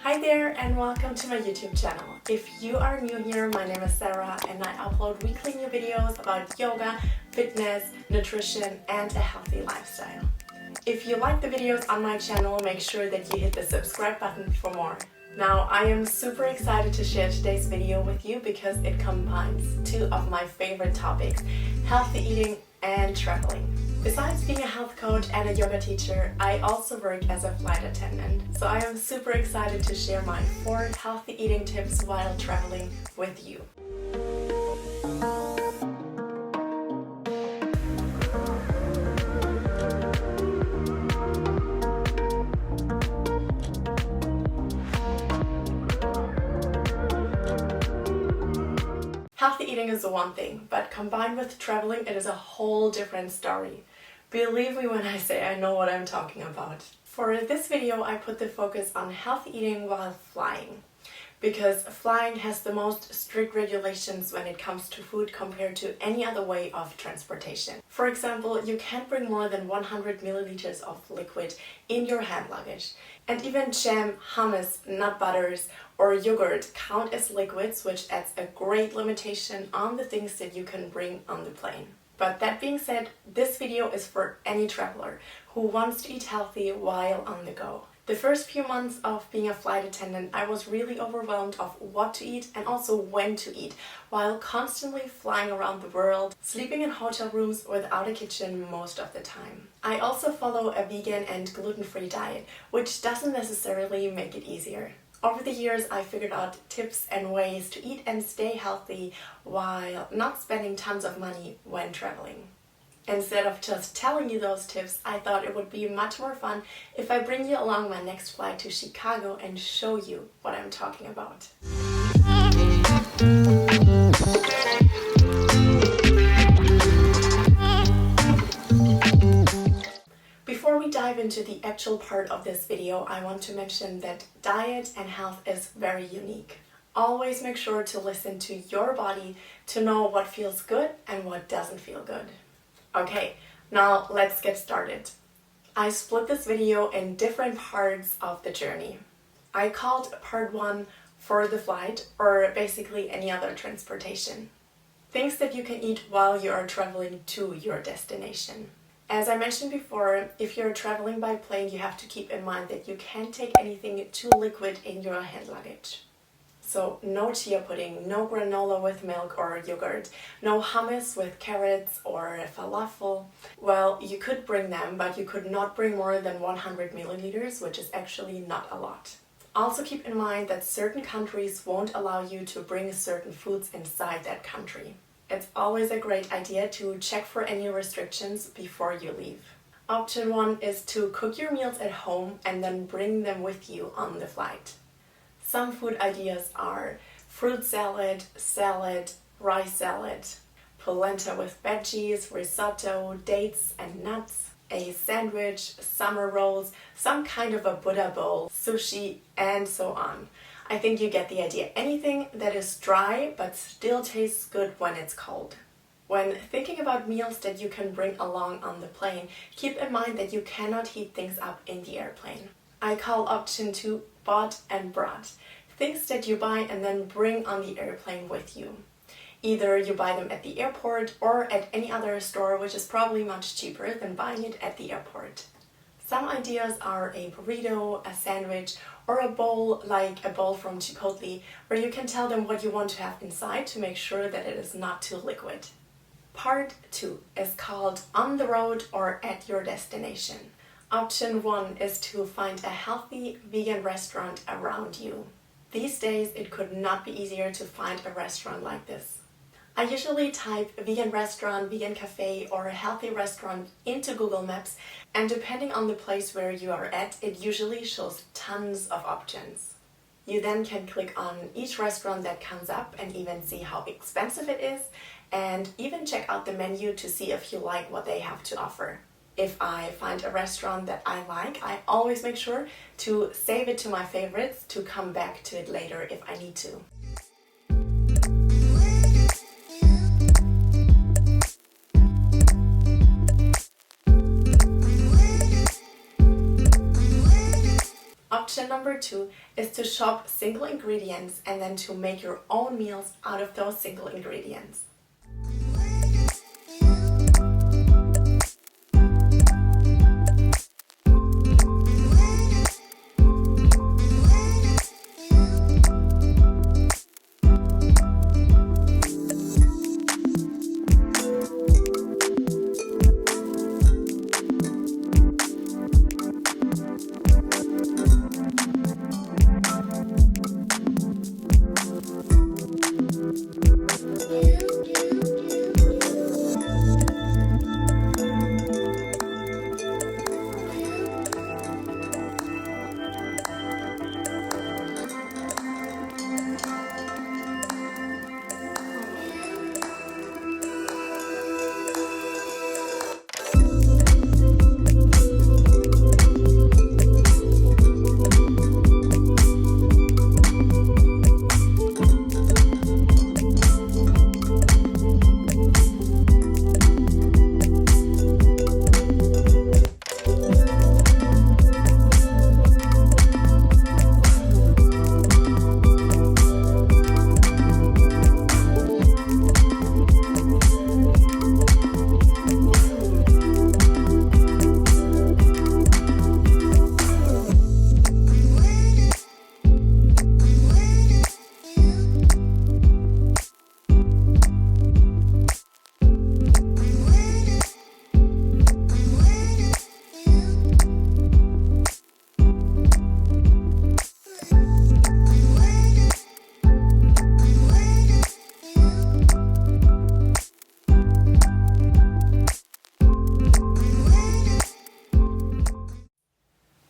Hi there and welcome to my YouTube channel. If you are new here, my name is Sarah and I upload weekly new videos about yoga, fitness, nutrition and a healthy lifestyle. If you like the videos on my channel, make sure that you hit the subscribe button for more. Now, I am super excited to share today's video with you because it combines two of my favorite topics, healthy eating and traveling. Besides being a health coach and a yoga teacher, I also work as a flight attendant. So I am super excited to share my 4 healthy eating tips while traveling with you. Healthy eating is the one thing, but combined with traveling, it is a whole different story. Believe me when I say I know what I'm talking about. For this video, I put the focus on healthy eating while flying, because flying has the most strict regulations when it comes to food compared to any other way of transportation. For example, you can't bring more than 100 milliliters of liquid in your hand luggage. And even jam, hummus, nut butters, or yogurt count as liquids, which adds a great limitation on the things that you can bring on the plane. But that being said, this video is for any traveler who wants to eat healthy while on the go. The first few months of being a flight attendant, I was really overwhelmed of what to eat and also when to eat, while constantly flying around the world, sleeping in hotel rooms without a kitchen most of the time. I also follow a vegan and gluten-free diet, which doesn't necessarily make it easier. Over the years, I figured out tips and ways to eat and stay healthy while not spending tons of money when traveling. Instead of just telling you those tips, I thought it would be much more fun if I bring you along my next flight to Chicago and show you what I'm talking about. Before we dive into the actual part of this video, I want to mention that diet and health is very unique. Always make sure to listen to your body to know what feels good and what doesn't feel good. Okay, now let's get started. I split this video in different parts of the journey. I called part 1 for the flight, or basically any other transportation. Things that you can eat while you are traveling to your destination. As I mentioned before, if you're traveling by plane, you have to keep in mind that you can't take anything too liquid in your hand luggage. So no chia pudding, no granola with milk or yogurt, no hummus with carrots or falafel. Well, you could bring them, but you could not bring more than 100 milliliters, which is actually not a lot. Also keep in mind that certain countries won't allow you to bring certain foods inside that country. It's always a great idea to check for any restrictions before you leave. Option 1 is to cook your meals at home and then bring them with you on the flight. Some food ideas are fruit salad, rice salad, polenta with veggies, risotto, dates and nuts, a sandwich, summer rolls, some kind of a Buddha bowl, sushi, and so on. I think you get the idea. Anything that is dry but still tastes good when it's cold. When thinking about meals that you can bring along on the plane, keep in mind that you cannot heat things up in the airplane. I call option 2 bought and brought. Things that you buy and then bring on the airplane with you. Either you buy them at the airport or at any other store, which is probably much cheaper than buying it at the airport. Some ideas are a burrito, a sandwich, or a bowl like a bowl from Chipotle, where you can tell them what you want to have inside to make sure that it is not too liquid. Part 2 is called on the road or at your destination. Option 1 is to find a healthy vegan restaurant around you. These days, it could not be easier to find a restaurant like this. I usually type vegan restaurant, vegan cafe, or a healthy restaurant into Google Maps, and depending on the place where you are at, it usually shows tons of options. You then can click on each restaurant that comes up and even see how expensive it is, and even check out the menu to see if you like what they have to offer. If I find a restaurant that I like, I always make sure to save it to my favorites to come back to it later if I need to. Option number 2 is to shop single ingredients and then to make your own meals out of those single ingredients.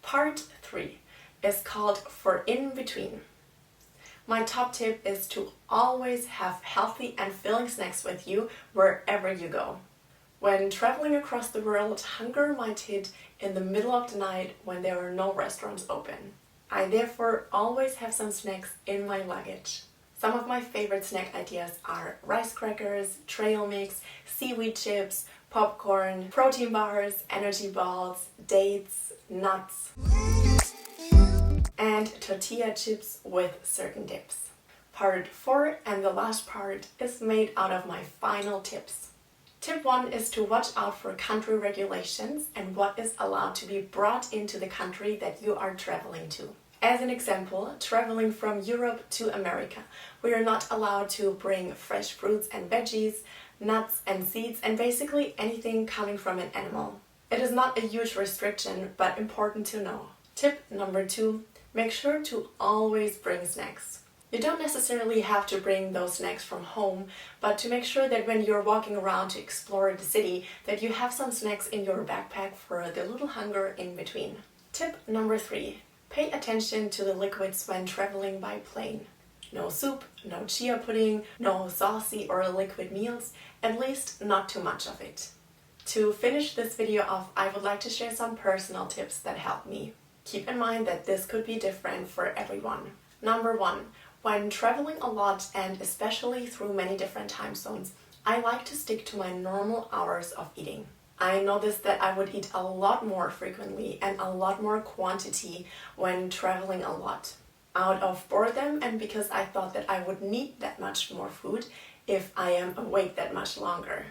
Part 3 is called For In Between. My top tip is to always have healthy and filling snacks with you wherever you go. When traveling across the world, hunger might hit in the middle of the night when there are no restaurants open. I therefore always have some snacks in my luggage. Some of my favorite snack ideas are rice crackers, trail mix, seaweed chips, popcorn, protein bars, energy balls, dates, nuts, and tortilla chips with certain dips. Part 4 and the last part is made out of my final tips. Tip 1 is to watch out for country regulations and what is allowed to be brought into the country that you are traveling to. As an example, traveling from Europe to America, we are not allowed to bring fresh fruits and veggies, nuts and seeds, and basically anything coming from an animal. It is not a huge restriction, but important to know. Tip number 2, make sure to always bring snacks. You don't necessarily have to bring those snacks from home, but to make sure that when you're walking around to explore the city, that you have some snacks in your backpack for the little hunger in between. Tip number 3, pay attention to the liquids when traveling by plane. No soup, no chia pudding, no saucy or liquid meals, at least not too much of it. To finish this video off, I would like to share some personal tips that helped me. Keep in mind that this could be different for everyone. Number 1, when traveling a lot and especially through many different time zones, I like to stick to my normal hours of eating. I noticed that I would eat a lot more frequently and a lot more quantity when traveling a lot. Out of boredom and because I thought that I would need that much more food if I am awake that much longer.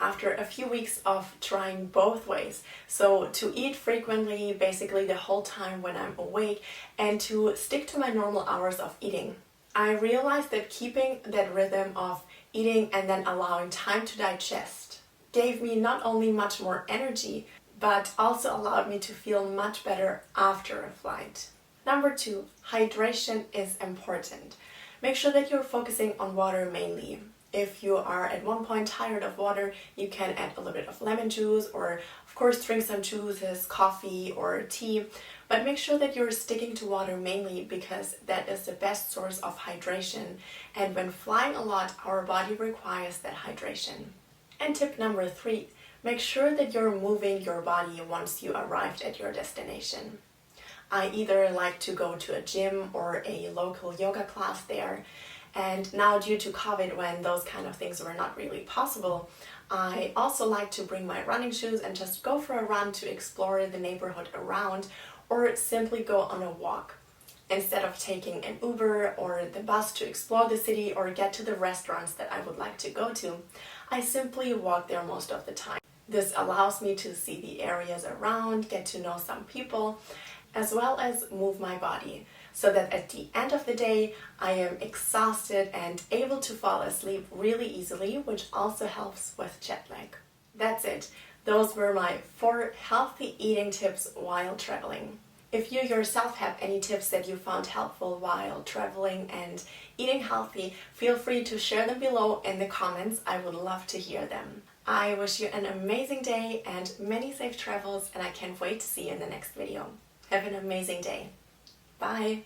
After a few weeks of trying both ways, so to eat frequently basically the whole time when I'm awake and to stick to my normal hours of eating, I realized that keeping that rhythm of eating and then allowing time to digest gave me not only much more energy, but also allowed me to feel much better after a flight. Number 2, hydration is important. Make sure that you're focusing on water mainly. If you are at one point tired of water, you can add a little bit of lemon juice or of course drink some juices, coffee or tea, but make sure that you're sticking to water mainly because that is the best source of hydration, and when flying a lot, our body requires that hydration. And tip number 3, make sure that you're moving your body once you arrived at your destination. I either like to go to a gym or a local yoga class there. And now due to COVID, when those kind of things were not really possible, I also like to bring my running shoes and just go for a run to explore the neighborhood around or simply go on a walk. instead of taking an Uber or the bus to explore the city or get to the restaurants that I would like to go to, I simply walk there most of the time. This allows me to see the areas around, get to know some people, as well as move my body, so that at the end of the day I am exhausted and able to fall asleep really easily, which also helps with jet lag. That's it. Those were my 4 healthy eating tips while traveling. If you yourself have any tips that you found helpful while traveling and eating healthy, feel free to share them below in the comments. I would love to hear them. I wish you an amazing day and many safe travels, and I can't wait to see you in the next video. Have an amazing day. Bye!